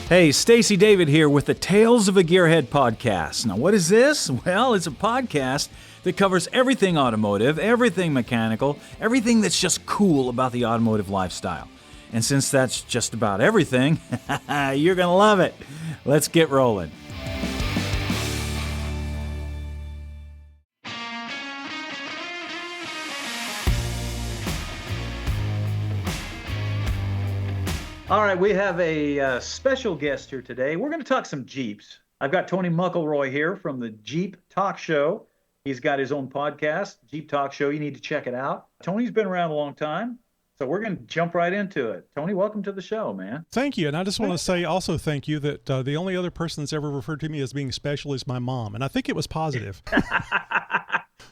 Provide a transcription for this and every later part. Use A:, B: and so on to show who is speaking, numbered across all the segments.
A: Hey, Stacey David here with the Tales of a Gearhead podcast. Now, what is this? Well, it's a podcast that covers everything automotive, everything mechanical, everything that's just cool about the automotive lifestyle. And since that's just about everything, you're going to love it. Let's get rolling. All right, we have a special guest here today. We're going to talk some Jeeps. I've got Tony Muckleroy here from the Jeep Talk Show. He's got his own podcast, Jeep Talk Show. You need to check it out. Tony's been around a long time, so we're going to jump right into it. Tony, welcome to the show, man.
B: Thank you. And I just want to say also thank you that the only other person that's ever referred to me as being special is my mom. And I think it was positive.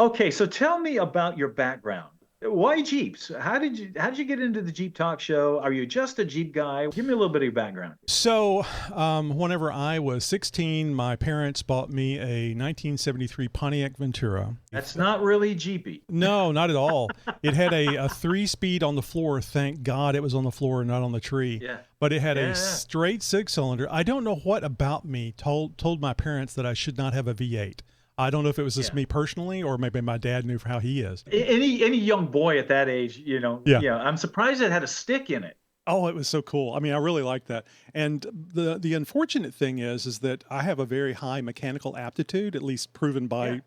A: Okay, so tell me about your background. Why Jeeps? How did you get into the Jeep Talk Show? Are you just a Jeep guy? Give me a little bit of your background.
B: So whenever I was 16, my parents bought me a 1973 Pontiac Ventura.
A: That's not really Jeepy.
B: No, not at all. It had a 3-speed on the floor. Thank God it was on the floor and not on the tree.
A: Yeah.
B: But it had a straight 6-cylinder. I don't know what about me told my parents that I should not have a V8. I don't know if it was just me personally, or maybe my dad knew how he is.
A: Any young boy at that age, I'm surprised it had a stick in it.
B: Oh, it was so cool. I mean, I really liked that. And the unfortunate thing is that I have a very high mechanical aptitude, at least proven by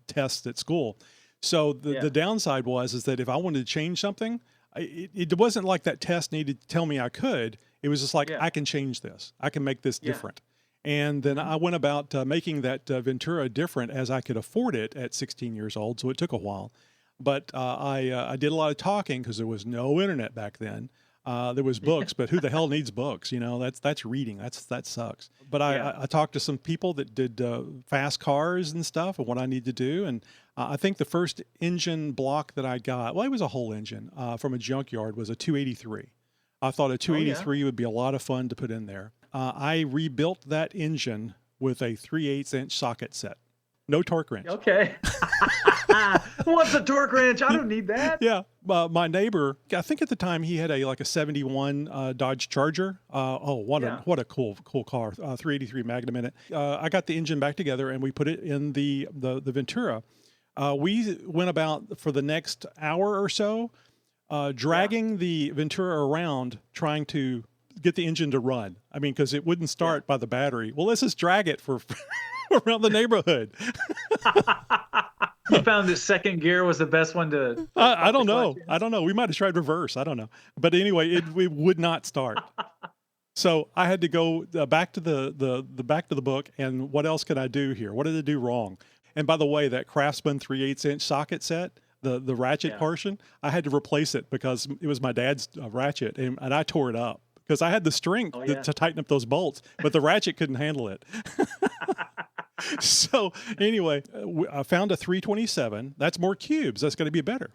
B: tests at school. So the downside is that if I wanted to change something, it wasn't like that test needed to tell me I could. It was just like, I can change this. I can make this different. And then I went about making that Ventura different as I could afford it at 16 years old, so it took a while. But I did a lot of talking because there was no internet back then. There was books, but who the hell needs books? You know, that's reading. That sucks. But I talked to some people that did fast cars and stuff and what I need to do. And I think the first engine block that I got, well, it was a whole engine from a junkyard, was a 283. I thought a 283 would be a lot of fun to put in there. I rebuilt that engine with a 3/8-inch socket set. No torque wrench.
A: Okay. What's a torque wrench? I don't need that.
B: Yeah. My neighbor, I think at the time he had a 71 Dodge Charger. What a cool car. 383 Magnum in it. I got the engine back together and we put it in the Ventura. We went about for the next hour or so dragging the Ventura around trying to get the engine to run. I mean, because it wouldn't start by the battery. Well, let's just drag it for around the neighborhood.
A: You found the second gear was the best one to
B: I don't know. I don't know. We might have tried reverse. I don't know. But anyway, it would not start. So I had to go back to the back to the book. And what else could I do here? What did I do wrong? And by the way, that Craftsman 3/8-inch socket set, the ratchet portion, I had to replace it because it was my dad's ratchet, and I tore it up. Because I had the strength to tighten up those bolts, but the ratchet couldn't handle it. So anyway, I found a 327. That's more cubes. That's going to be better.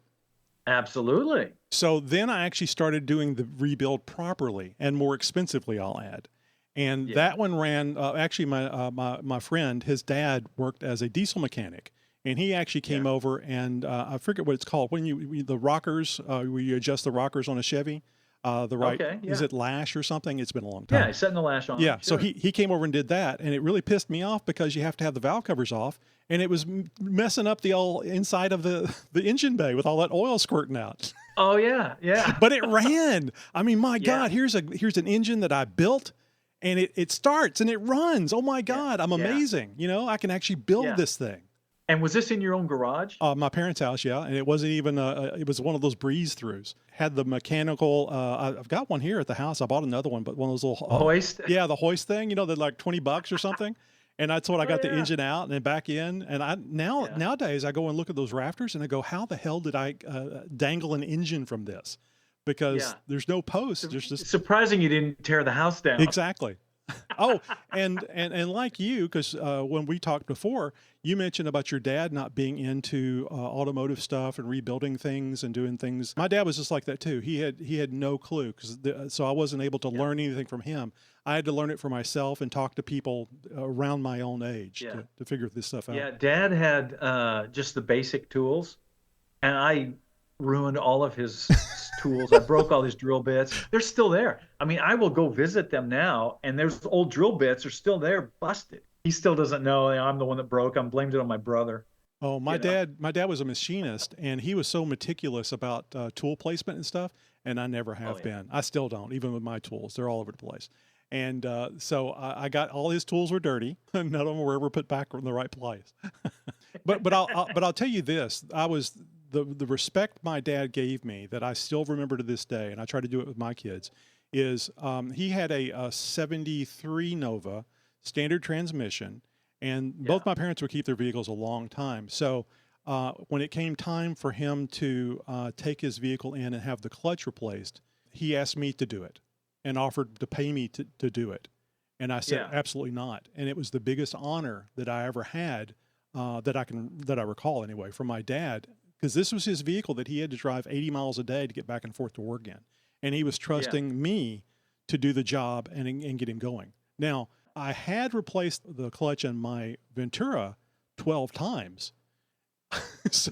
A: Absolutely.
B: So then I actually started doing the rebuild properly and more expensively, I'll add. And that one ran, actually my friend, his dad worked as a diesel mechanic. And he actually came over and I forget what it's called. When the rockers, where you adjust the rockers on a Chevy. Is it lash or something? It's been a long time.
A: Yeah, he's setting the lash on.
B: Yeah, so he came over and did that, and it really pissed me off because you have to have the valve covers off, and it was messing up the all inside of the engine bay with all that oil squirting out.
A: Oh yeah.
B: But it ran. I mean, my God, here's an engine that I built, and it starts and it runs. Oh my God, I'm amazing. You know, I can actually build this thing.
A: And was this in your own garage?
B: My parents' house, and it wasn't even, it was one of those breeze-throughs. Had the mechanical, I've got one here at the house. I bought another one, but one of those little...
A: hoist?
B: Yeah, the hoist thing, they're like $20 or something. And that's what I got the engine out and then back in. And nowadays, I go and look at those rafters and I go, how the hell did I dangle an engine from this? Because there's no post. There's just...
A: Surprising you didn't tear the house down.
B: Exactly. Oh, and like you, because when we talked before, you mentioned about your dad not being into automotive stuff and rebuilding things and doing things. My dad was just like that too. He had no clue, so I wasn't able to learn anything from him. I had to learn it for myself and talk to people around my own age to figure this stuff out.
A: Yeah, Dad had just the basic tools, and ruined all of his tools. I broke all his drill bits. They're still there. I mean, I will go visit them now, and there's old drill bits are still there, busted. He still doesn't know, I'm the one that broke. I'm blamed it on my brother.
B: Oh, my dad was a machinist, and he was so meticulous about tool placement and stuff, and I never have been. I still don't, even with my tools. They're all over the place. And so I got all his tools were dirty. None of them were ever put back in the right place. but I'll tell you this: the respect my dad gave me that I still remember to this day, and I try to do it with my kids. Is he had a 73 Nova standard transmission, and both my parents would keep their vehicles a long time. So when it came time for him to take his vehicle in and have the clutch replaced, he asked me to do it and offered to pay me to do it. And I said, absolutely not. And it was the biggest honor that I ever had that I recall anyway from my dad, because this was his vehicle that he had to drive 80 miles a day to get back and forth to work in. And he was trusting me to do the job and get him going. Now, I had replaced the clutch in my Ventura 12 times. so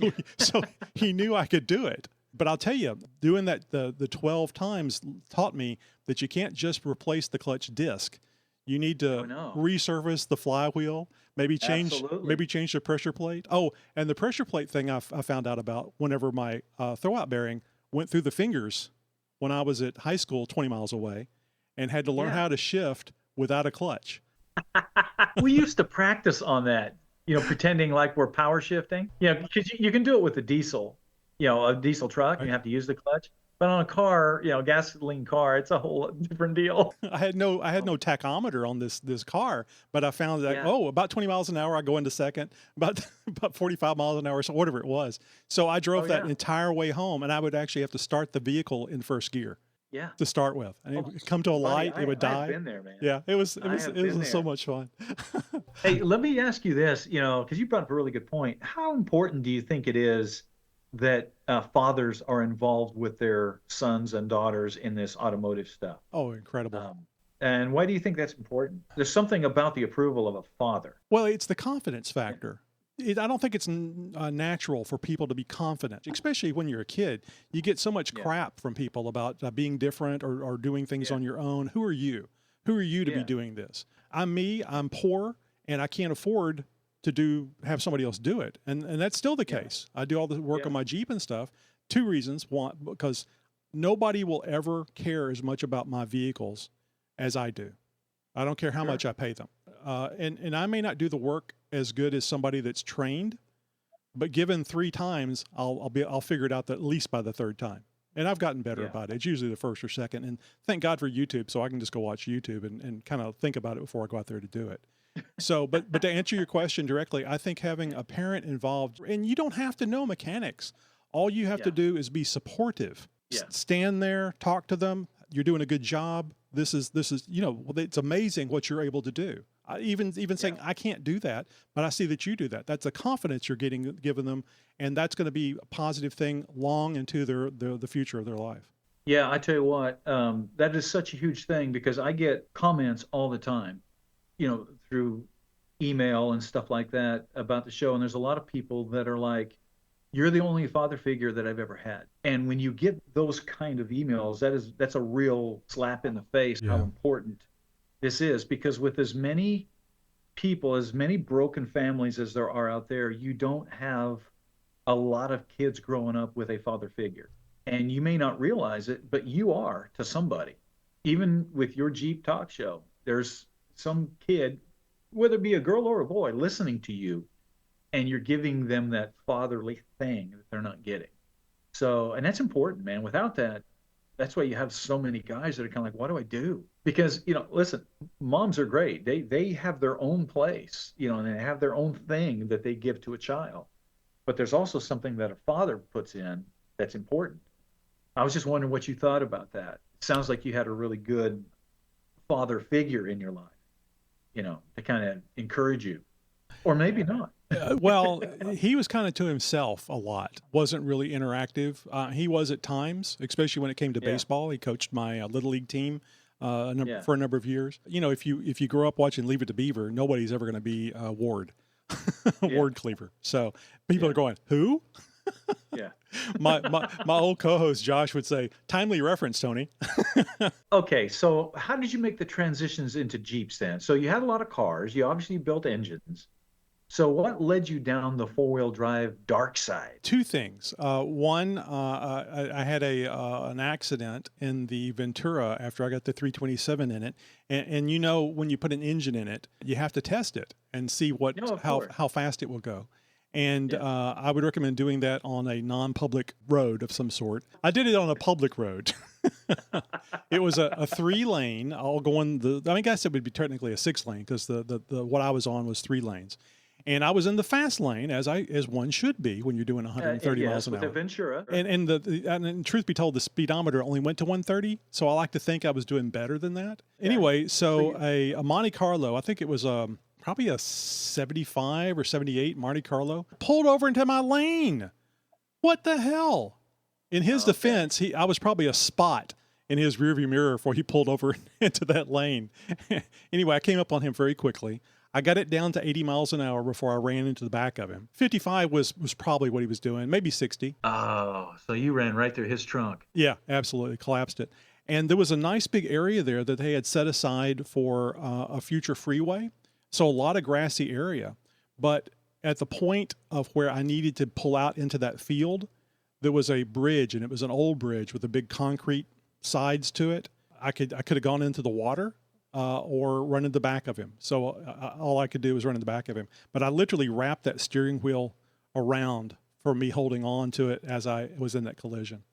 B: he knew I could do it. But I'll tell you, doing that the 12 times taught me that you can't just replace the clutch disc. You need to resurface the flywheel, maybe change the pressure plate. Oh, and the pressure plate thing I found out about whenever my throwout bearing went through the fingers when I was at high school 20 miles away and had to learn how to shift without a clutch.
A: We used to practice on that, pretending like we're power shifting. Because you can do it with a diesel, a diesel truck, and you have to use the clutch. But on a car, gasoline car, it's a whole different deal.
B: I had no tachometer on this car, but I found that about 20 miles an hour I go into second, about 45 miles an hour, so whatever it was. So I drove that entire way home, and I would actually have to start the vehicle in first gear.
A: Yeah.
B: To start with, and it would come to a light, it would die.
A: I've been there, man.
B: Yeah, it was so much fun.
A: Hey, let me ask you this, because you brought up a really good point. How important do you think it is that fathers are involved with their sons and daughters in this automotive stuff?
B: Oh, incredible.
A: And why do you think that's important? There's something about the approval of a father.
B: Well, it's the confidence factor. I don't think it's natural for people to be confident, especially when you're a kid. You get so much crap from people about being different or doing things on your own. Who are you? Who are you to be doing this? I'm me. I'm poor, and I can't afford to have somebody else do it. And that's still the case. I do all the work on my Jeep and stuff. Two reasons. One, because nobody will ever care as much about my vehicles as I do. I don't care how much I pay them. And I may not do the work as good as somebody that's trained, but given 3 times, I'll figure it out at least by the 3rd time. And I've gotten better about it. It's usually the 1st or 2nd. And thank God for YouTube, so I can just go watch YouTube and kind of think about it before I go out there to do it. So, but to answer your question directly, I think having a parent involved, and you don't have to know mechanics. All you have to do is be supportive. Stand there, talk to them. You're doing a good job. This is it's amazing what you're able to do. Even saying I can't do that, but I see that you do that. That's a confidence you're giving them, and that's going to be a positive thing long into the future of their life.
A: Yeah, I tell you what, that is such a huge thing because I get comments all the time, through email and stuff like that about the show, and there's a lot of people that are like, "You're the only father figure that I've ever had." And when you get those kind of emails, that's a real slap in the face how important this is, because with as many people, as many broken families as there are out there, you don't have a lot of kids growing up with a father figure. And you may not realize it, but you are to somebody. Even with your Jeep talk show, there's some kid, whether it be a girl or a boy, listening to you, and you're giving them that fatherly thing that they're not getting. So, and that's important, man. Without that, that's why you have so many guys that are kind of like, what do I do? Because, listen, moms are great. They have their own place, and they have their own thing that they give to a child. But there's also something that a father puts in that's important. I was just wondering what you thought about that. It sounds like you had a really good father figure in your life, to kind of encourage you. Or maybe not.
B: Well, he was kind of to himself a lot. Wasn't really interactive. He was at times, especially when it came to baseball. He coached my little league team for a number of years. If you grow up watching Leave It to Beaver, nobody's ever going to be Ward, Ward Cleaver. So people are going, who?
C: Yeah.
B: My old co-host Josh would say, timely reference, Tony.
C: Okay, so how did you make the transitions into Jeeps then? So you had a lot of cars, you obviously built engines. So what led you down the four-wheel drive dark side?
B: Two things. One, I had an accident in the Ventura after I got the 327 in it, and you know when you put an engine in it, you have to test it and see
C: No, of
B: how
C: course.
B: how fast it will go. And
C: Yeah.
B: I would recommend doing that on a non-public road of some sort. I did it on a public road. It was a 3-lane, all going I guess it would be technically a 6-lane because the what I was on was 3 lanes. And I was in the fast lane as one should be when you're doing 130 miles
C: Yes,
B: an
C: with the
B: hour.
C: Ventura.
B: And truth be told, the speedometer only went to 130, so I like to think I was doing better than that. Anyway, so a Monte Carlo, I think it was probably a 75 or 78 Monte Carlo, pulled over into my lane. What the hell? In his defense, I was probably a spot in his rearview mirror before he pulled over into that lane. Anyway, I came up on him very quickly. I got it down to 80 miles an hour before I ran into the back of him. 55 was probably what he was doing, maybe 60.
C: Oh, so you ran right through his trunk.
B: Yeah, absolutely. Collapsed it. And there was a nice big area there that they had set aside for a future freeway. So a lot of grassy area. But at the point of where I needed to pull out into that field, there was a bridge, and it was an old bridge with a big concrete sides to it. I could have gone into the water. Or run in the back of him. So all I could do was run in the back of him. But I literally wrapped that steering wheel around for me holding on to it as I was in that collision.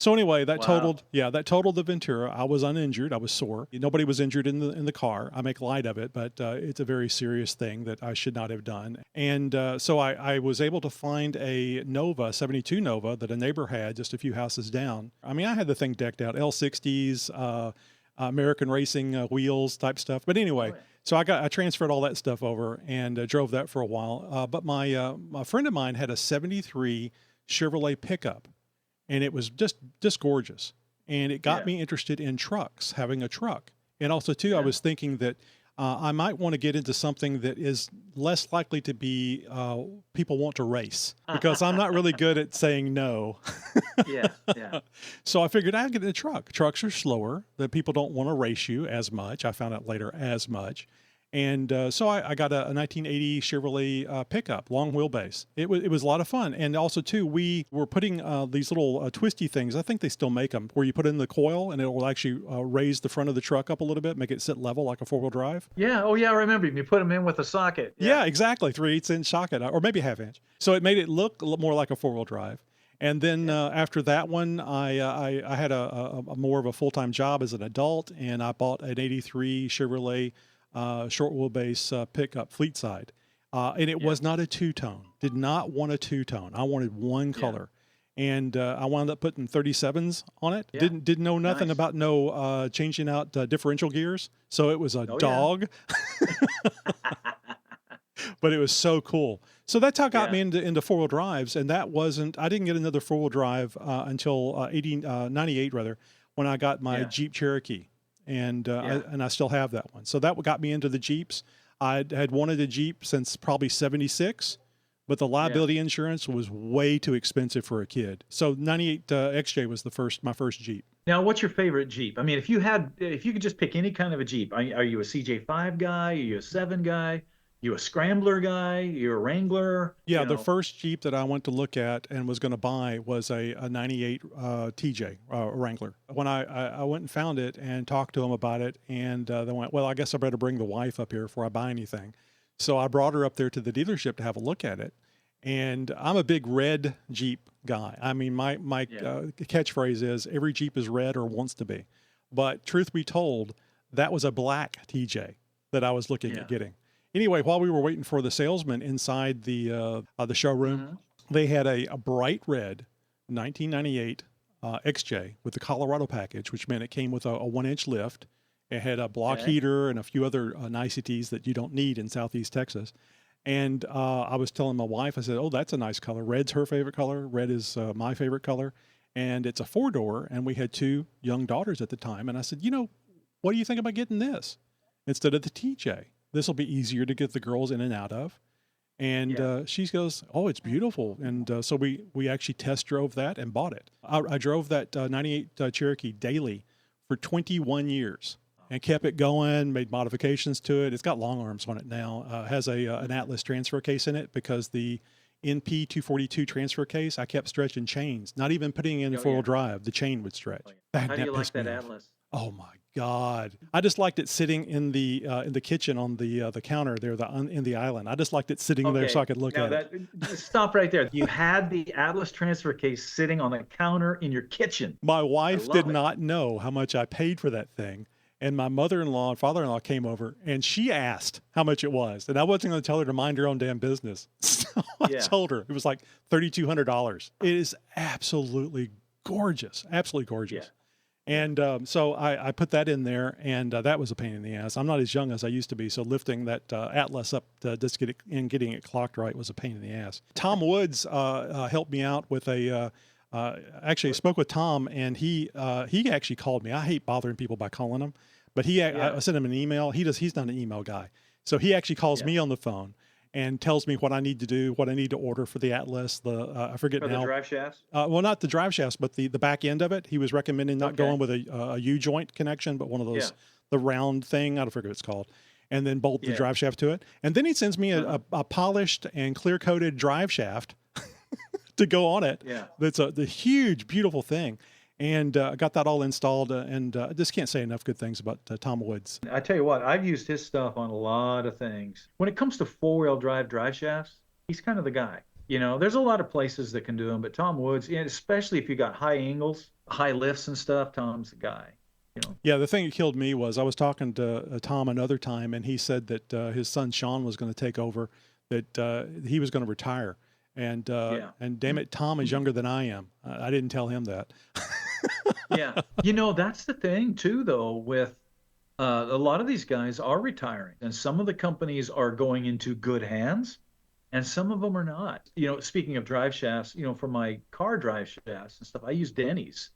B: So anyway, that totaled the Ventura. I was uninjured. I was sore. Nobody was injured in the car. I make light of it, but it's a very serious thing that I should not have done. And so I was able to find a Nova, 72 Nova, that a neighbor had just a few houses down. I mean, I had the thing decked out, L60s, American racing wheels type stuff. But anyway, so I transferred all that stuff over and drove that for a while. But my friend of mine had a 73 Chevrolet pickup, and it was just gorgeous. And it got me interested in trucks, having a truck. And also, too, I was thinking that I might want to get into something that is less likely to be people want to race, because I'm not really good at saying no.
C: Yeah.
B: So I figured I'd get in a truck. Trucks are slower. That people don't want to race you as much. I found out later as much. And so I got a 1980 Chevrolet pickup, long wheelbase. It was a lot of fun. And also, too, we were putting these little twisty things. I think they still make them, where you put in the coil and it will actually raise the front of the truck up a little bit, make it sit level like a four-wheel drive.
C: Yeah. Oh, yeah. I remember you put them in with a socket.
B: Yeah, exactly. 3/8-inch socket, or maybe a half-inch. So it made it look a lot more like a four-wheel drive. And then after that one, I had a more of a full-time job as an adult, and I bought an 83 Chevrolet short wheelbase pickup fleet side. And it was not a two-tone. Did not want a two-tone. I wanted one color. And I wound up putting 37s on it.
C: Yeah.
B: Didn't know nothing about changing out differential gears. So it was a dog. But it was so cool. So that's how it got me into four-wheel drives. And that wasn't, I didn't get another four-wheel drive until 98 rather, when I got my Jeep Cherokee. And I still have that one. So that got me into the Jeeps. I had wanted a Jeep since probably 76, but the liability insurance was way too expensive for a kid. So 98 XJ was my first Jeep.
C: Now, what's your favorite Jeep? I mean, if you could just pick any kind of a Jeep, are you a CJ5 guy? Are you a 7 guy? You a Scrambler guy? You a Wrangler?
B: Yeah, the first Jeep that I went to look at and was going to buy was a 98 TJ Wrangler. When I went and found it and talked to them about it, and they went, well, I guess I better bring the wife up here before I buy anything. So I brought her up there to the dealership to have a look at it. And I'm a big red Jeep guy. I mean, my catchphrase is every Jeep is red or wants to be. But truth be told, that was a black TJ that I was looking at getting. Anyway, while we were waiting for the salesman inside the showroom, they had a bright red 1998 XJ with the Colorado package, which meant it came with a 1-inch lift. It had a block heater and a few other niceties that you don't need in Southeast Texas. And I was telling my wife, I said, oh, that's a nice color. Red's her favorite color. Red is my favorite color. And it's a 4-door, and we had 2 young daughters at the time. And I said, what do you think about getting this instead of the TJ? This will be easier to get the girls in and out of. And she goes, "Oh, it's beautiful." And so we actually test drove that and bought it. I drove that 98 Cherokee daily for 21 years and kept it going, made modifications to it. It's got long arms on it now. Has an Atlas transfer case in it because the NP 242 transfer case, I kept stretching chains, not even putting in four-wheel drive. The chain would stretch.
C: How do you like that Atlas?
B: Oh my God! I just liked it sitting in the kitchen on the counter there, in the island. I just liked it sitting there so I could look at it.
C: Stop right there. You had the Atlas transfer case sitting on the counter in your kitchen.
B: My wife did not know how much I paid for that thing, and my mother-in-law and father-in-law came over, and she asked how much it was, and I wasn't going to tell her to mind her own damn business. So I told her it was like $3,200. It is absolutely gorgeous, absolutely gorgeous.
C: Yeah.
B: And so I put that in there, and that was a pain in the ass. I'm not as young as I used to be, so lifting that Atlas up to just getting it clocked right was a pain in the ass. Tom Woods helped me out with actually I spoke with Tom, and he actually called me. I hate bothering people by calling them, but I sent him an email. He's not an email guy, so he actually calls me on the phone and tells me what I need to do, what I need to order for the Atlas. I forget now.
C: For the drive shafts?
B: Well, not the drive shafts, but the back end of it. He was recommending not going with a U-joint connection, but one of those, the round thing. I don't forget what it's called. And then bolt the drive shaft to it. And then he sends me a polished and clear-coated drive shaft to go on it.
C: Yeah.
B: That's the huge, beautiful thing. And I got that all installed, and I just can't say enough good things about Tom Woods.
C: I tell you what, I've used his stuff on a lot of things. When it comes to four-wheel drive shafts, he's kind of the guy. You know, there's a lot of places that can do them, but Tom Woods, especially if you got high angles, high lifts and stuff, Tom's the guy. You know?
B: Yeah, the thing that killed me was I was talking to Tom another time, and he said that his son Sean was going to take over, that he was going to retire. And damn it, Tom is younger than I am. I didn't tell him that.
C: Yeah. You know, that's the thing too, though, with a lot of these guys are retiring, and some of the companies are going into good hands and some of them are not. You know, speaking of drive shafts, you know, for my car drive shafts and stuff, I use Denny's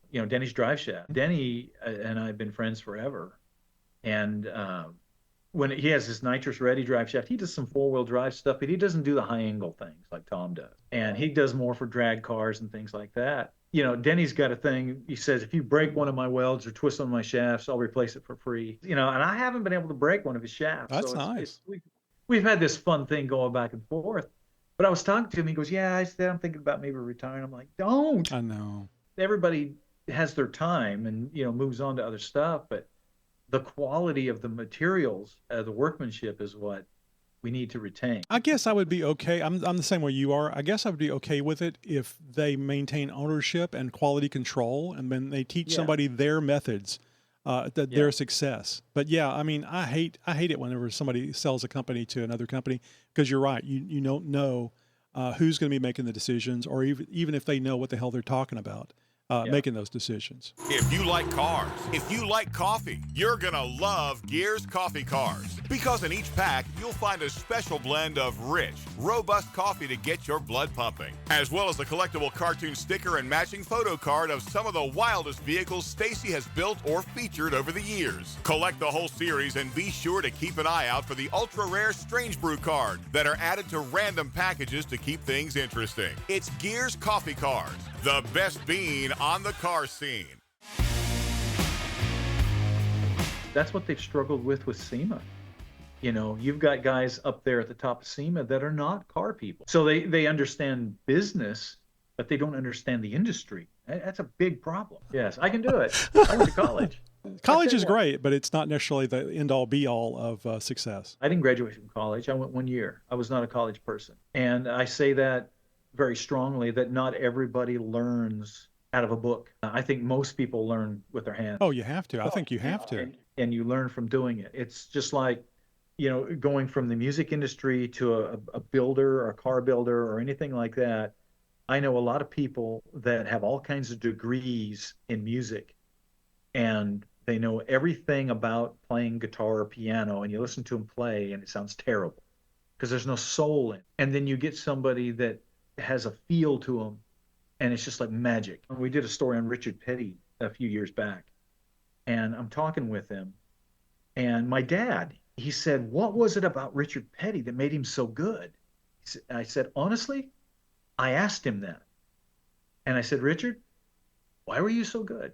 C: drive shaft. Denny and I have been friends forever. And when he has his nitrous ready drive shaft, he does some four-wheel drive stuff, but he doesn't do the high angle things like Tom does. And he does more for drag cars and things like that. You know, Denny's got a thing. He says, if you break one of my welds or twist one of my shafts, I'll replace it for free. You know, and I haven't been able to break one of his shafts.
B: That's nice.
C: We've had this fun thing going back and forth. But I was talking to him. He goes, yeah, I said, I'm thinking about maybe retiring. I'm like, don't.
B: I know.
C: Everybody has their time and, you know, moves on to other stuff. But the quality of the materials, the workmanship is what we need to retain.
B: I guess I would be okay. I'm the same way you are. I guess I would be okay with it if they maintain ownership and quality control, and then they teach somebody their methods, their success. But yeah, I mean, I hate it whenever somebody sells a company to another company, because you're right. You don't know who's going to be making the decisions, or even if they know what the hell they're talking about. Making those decisions.
D: If you like cars, if you like coffee, you're gonna love Gears Coffee Cars. Because in each pack, you'll find a special blend of rich, robust coffee to get your blood pumping, as well as a collectible cartoon sticker and matching photo card of some of the wildest vehicles Stacey has built or featured over the years. Collect the whole series and be sure to keep an eye out for the ultra-rare Strange Brew card that are added to random packages to keep things interesting. It's Gears Coffee Cars, the best bean on the car scene.
C: That's what they've struggled with SEMA. You know, you've got guys up there at the top of SEMA that are not car people. So they understand business, but they don't understand the industry. That's a big problem. Yes, I can do it. I went to college.
B: College is great, but it's not necessarily the end-all, be-all of success.
C: I didn't graduate from college. I went 1 year. I was not a college person. And I say that very strongly, that not everybody learns out of a book. I think most people learn with their hands.
B: Oh, you have to. I think you have to.
C: And you learn from doing it. It's just like, you know, going from the music industry to a builder or a car builder or anything like that. I know a lot of people that have all kinds of degrees in music, and they know everything about playing guitar or piano, and you listen to them play and it sounds terrible because there's no soul in it. And then you get somebody that has a feel to them, and it's just like magic. We did a story on Richard Petty a few years back, and I'm talking with him, and my dad, he said, what was it about Richard Petty that made him so good? I said, honestly, I asked him that. And I said, Richard, why were you so good?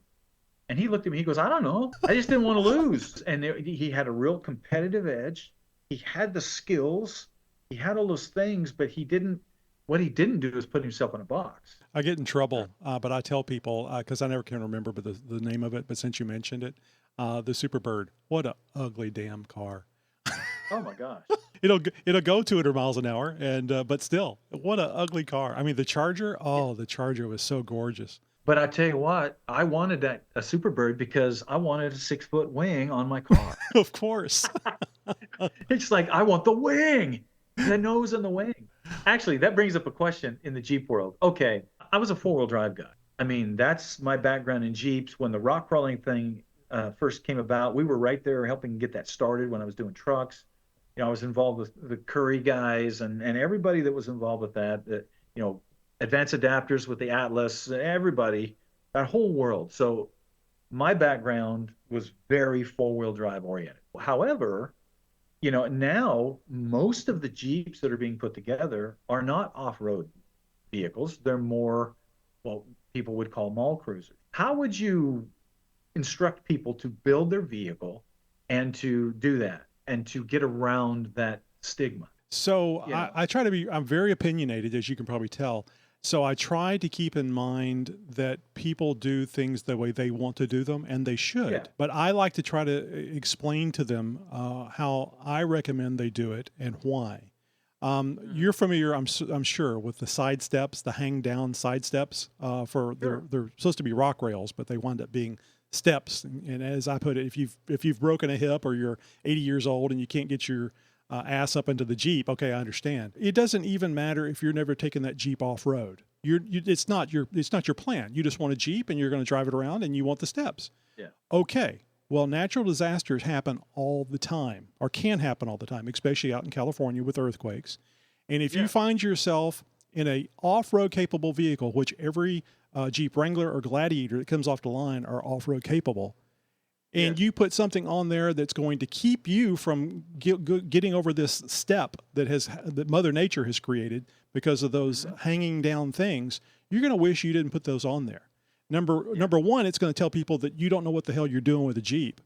C: And he looked at me, he goes, I don't know. I just didn't want to lose. And he had a real competitive edge. He had the skills. He had all those things, but what he didn't do is put himself in a box.
B: I get in trouble, but I tell people, because I never can remember the name of it, but since you mentioned it, the Superbird, what a ugly damn car.
C: Oh my gosh.
B: It'll go 200 miles an hour, and but still, what a ugly car. I mean, the Charger, the Charger was so gorgeous.
C: But I tell you what, I wanted a Superbird because I wanted a 6-foot wing on my car.
B: Of course.
C: It's like, I want the wing, the nose and the wing. Actually, that brings up a question in the Jeep world. Okay, I was a 4-wheel drive guy. I mean, that's my background in Jeeps. When the rock crawling thing first came about, we were right there helping get that started when I was doing trucks. You know, I was involved with the Curry guys and everybody that was involved with that, you know, advanced adapters with the Atlas, everybody, that whole world. So my background was very 4-wheel drive oriented. However, you know, now most of the Jeeps that are being put together are not off-road vehicles. They're more, well, people would call mall cruisers. How would you instruct people to build their vehicle and to do that and to get around that stigma?
B: So I try to be, I'm very opinionated, as you can probably tell. So I try to keep in mind that people do things the way they want to do them, and they should.
C: Yeah.
B: But I like to try to explain to them how I recommend they do it and why. You're familiar, I'm sure, with the side steps, the hang down side steps. They're supposed to be rock rails, but they wind up being steps. And as I put it, if you've broken a hip or you're 80 years old and you can't get your ass up into the Jeep, okay, I understand. It doesn't even matter if you're never taking that Jeep off road. It's not your plan. You just want a Jeep and you're going to drive it around and you want the steps.
C: Yeah.
B: Okay. Well, natural disasters happen all the time, or can happen all the time, especially out in California with earthquakes. And if you find yourself in a off-road capable vehicle, which every Jeep Wrangler or Gladiator that comes off the line are off-road capable, and you put something on there that's going to keep you from getting over this step that Mother Nature has created because of those hanging down things, you're going to wish you didn't put those on there. Number one, it's going to tell people that you don't know what the hell you're doing with a Jeep.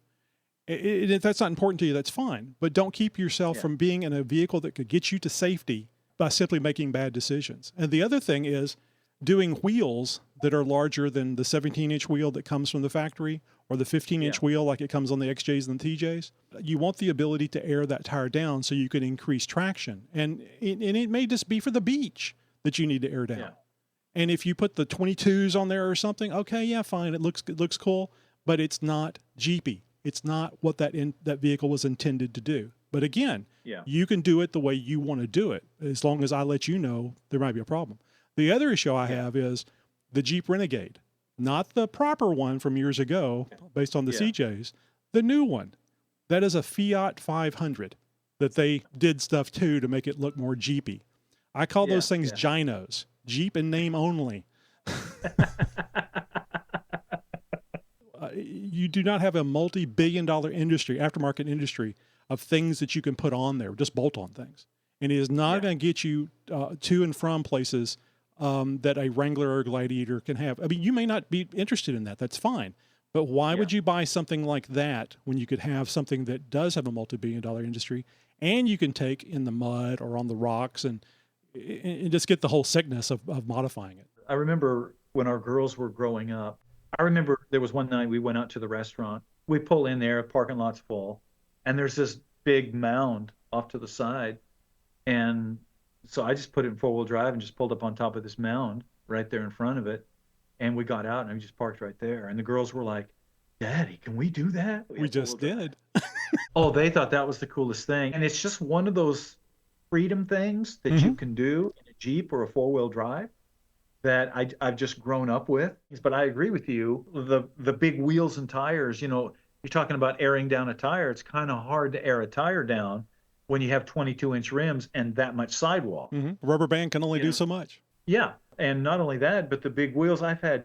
B: If that's not important to you, that's fine. But don't keep yourself from being in a vehicle that could get you to safety by simply making bad decisions. And the other thing is doing wheels that are larger than the 17-inch wheel that comes from the factory or the 15-inch wheel like it comes on the XJs and the TJs. You want the ability to air that tire down so you can increase traction. And it may just be for the beach that you need to air down. Yeah. And if you put the 22s on there or something, okay, yeah, fine. It looks cool, but it's not Jeepy. It's not what that vehicle was intended to do. But again, you can do it the way you want to do it, as long as I let you know there might be a problem. The other issue I have is the Jeep Renegade, not the proper one from years ago based on the CJs, the new one. That is a Fiat 500 that they did stuff to make it look more Jeepy. I call those things gynos. Jeep in name only. You do not have a multi-billion-dollar industry, aftermarket industry, of things that you can put on there, just bolt-on things. And it is not going to get you to and from places that a Wrangler or Gladiator can have. I mean, you may not be interested in that. That's fine. But why would you buy something like that when you could have something that does have a multi-billion-dollar industry and you can take in the mud or on the rocks and just get the whole sickness of modifying it?
C: I remember when our girls were growing up, I remember there was one night we went out to the restaurant. We pull in there, parking lot's full, and there's this big mound off to the side. And so I just put it in 4-wheel drive and just pulled up on top of this mound right there in front of it. And we got out and we just parked right there. And the girls were like, Daddy, can we do that?
B: We just did.
C: Oh, they thought that was the coolest thing. And it's just one of those freedom things that you can do in a Jeep or a 4-wheel drive that I've just grown up with. But I agree with you. The big wheels and tires, you know, you're talking about airing down a tire. It's kind of hard to air a tire down when you have 22-inch rims and that much sidewall.
B: Rubber band can only do so much.
C: Yeah. And not only that, but the big wheels, I've had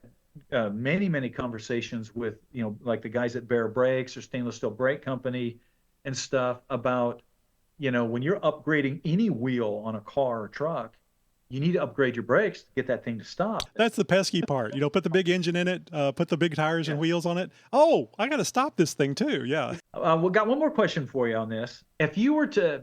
C: many conversations with, you know, like the guys at Bear Brakes or Stainless Steel Brake Company and stuff about when you're upgrading any wheel on a car or truck, you need to upgrade your brakes to get that thing to stop.
B: That's the pesky part. Put the big engine in it, put the big tires and wheels on it. Oh, I got to stop this thing too. Yeah.
C: We got one more question for you on this. If you were to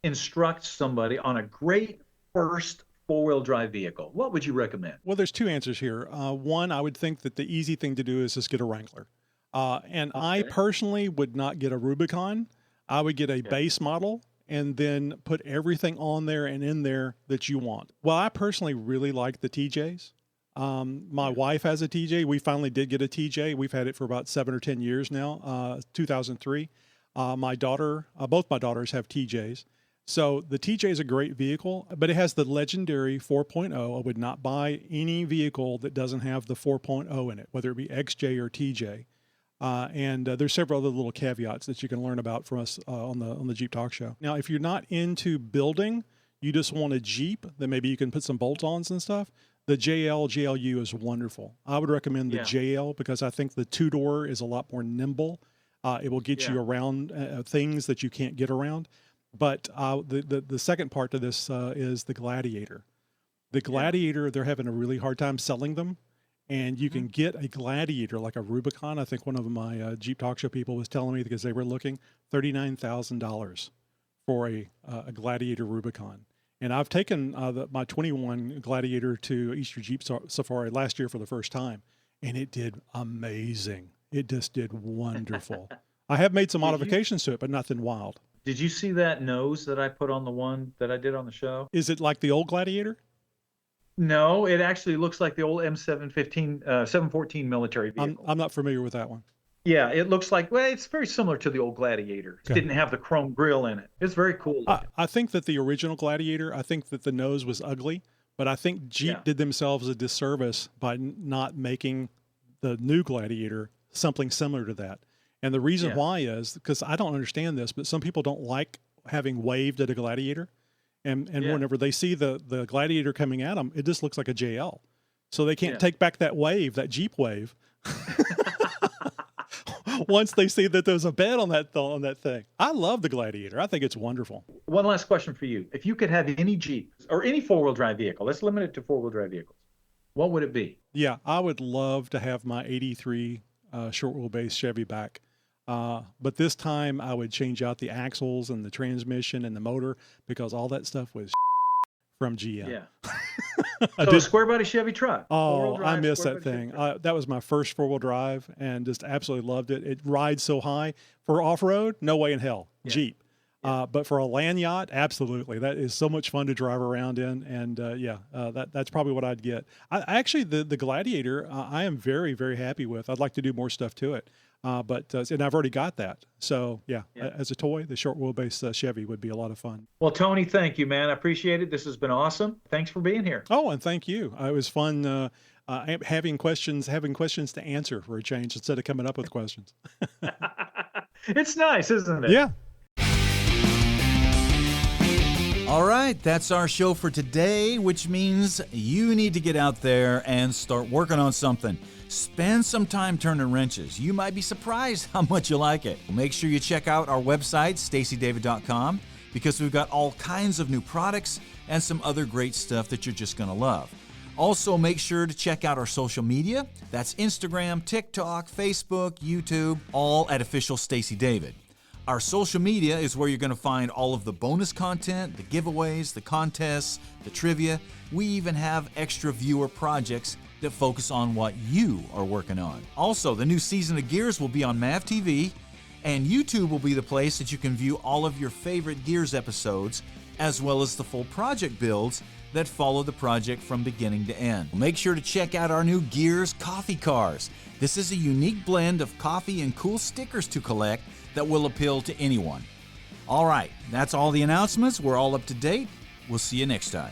C: instruct somebody on a great first four-wheel drive vehicle, what would you recommend?
B: Well, there's two answers here. One, I would think that the easy thing to do is just get a Wrangler. I personally would not get a Rubicon. I would get a base model and then put everything on there and in there that you want. Well, I personally really like the TJs. My wife has a TJ. We finally did get a TJ. We've had it for about 7 or 10 years now, 2003. Both my daughters have TJs. So the TJ is a great vehicle, but it has the legendary 4.0. I would not buy any vehicle that doesn't have the 4.0 in it, whether it be XJ or TJ. And there's several other little caveats that you can learn about from us on the Jeep Talk Show. Now, if you're not into building, you just want a Jeep, then maybe you can put some bolt-ons and stuff. The GLU is wonderful. I would recommend the JL because I think the two-door is a lot more nimble. It will get you around things that you can't get around. But the second part to this is the Gladiator. The Gladiator, they're having a really hard time selling them. And you can get a Gladiator like a Rubicon. I think one of my Jeep Talk Show people was telling me because they were looking $39,000 for a Gladiator Rubicon. And I've taken my 21 Gladiator to Easter Jeep Safari last year for the first time, and it did amazing. It just did wonderful. I have made some modifications to it, but nothing wild.
C: Did you see that nose that I put on the one that I did on the show?
B: Is it like the old Gladiator?
C: No, it actually looks like the old M714 military vehicle.
B: I'm not familiar with that one.
C: Yeah, it looks like, it's very similar to the old Gladiator. It didn't have the chrome grille in it. It's very cool.
B: I think that the original Gladiator, I think that the nose was ugly, but I think Jeep did themselves a disservice by not making the new Gladiator something similar to that. And the reason why is because I don't understand this, but some people don't like having waved at a Gladiator. And whenever they see the Gladiator coming at them, it just looks like a JL. So they can't take back that wave, that Jeep wave. Once they see that there's a bed on that thing. I love the Gladiator. I think it's wonderful.
C: One last question for you. If you could have any Jeep or any four-wheel drive vehicle, let's limit it to four-wheel drive vehicles, what would it be?
B: Yeah, I would love to have my 83 short wheelbase Chevy back. But this time I would change out the axles and the transmission and the motor because all that stuff was from GM.
C: Yeah. So a square body Chevy truck.
B: Oh, I miss that thing. That was my first four-wheel drive and just absolutely loved it. It rides so high. For off-road, no way in hell. Yeah. Jeep. But for a land yacht, absolutely. That is so much fun to drive around in. And that's probably what I'd get. Actually, the Gladiator, I am very, very happy with. I'd like to do more stuff to it. And I've already got that. So, as a toy, the short wheelbase Chevy would be a lot of fun.
C: Well, Tony, thank you, man. I appreciate it. This has been awesome. Thanks for being here.
B: Oh, and thank you. It was fun having questions to answer for a change instead of coming up with questions.
C: It's nice, isn't it?
B: Yeah.
A: All right, that's our show for today, which means you need to get out there and start working on something. Spend some time turning wrenches. You might be surprised how much you like it. Make sure you check out our website, staceydavid.com, because we've got all kinds of new products and some other great stuff that you're just going to love. Also, make sure to check out our social media. That's Instagram, TikTok, Facebook, YouTube, all at Official Stacey David. Our social media is where you're going to find all of the bonus content, the giveaways, the contests, the trivia. We even have extra viewer projects that focus on what you are working on. Also, the new season of Gears will be on MAV TV, and YouTube will be the place that you can view all of your favorite Gears episodes, as well as the full project builds that follow the project from beginning to end. Make sure to check out our new Gears coffee cars. This is a unique blend of coffee and cool stickers to collect that will appeal to anyone. All right, that's all the announcements. We're all up to date. We'll see you next time.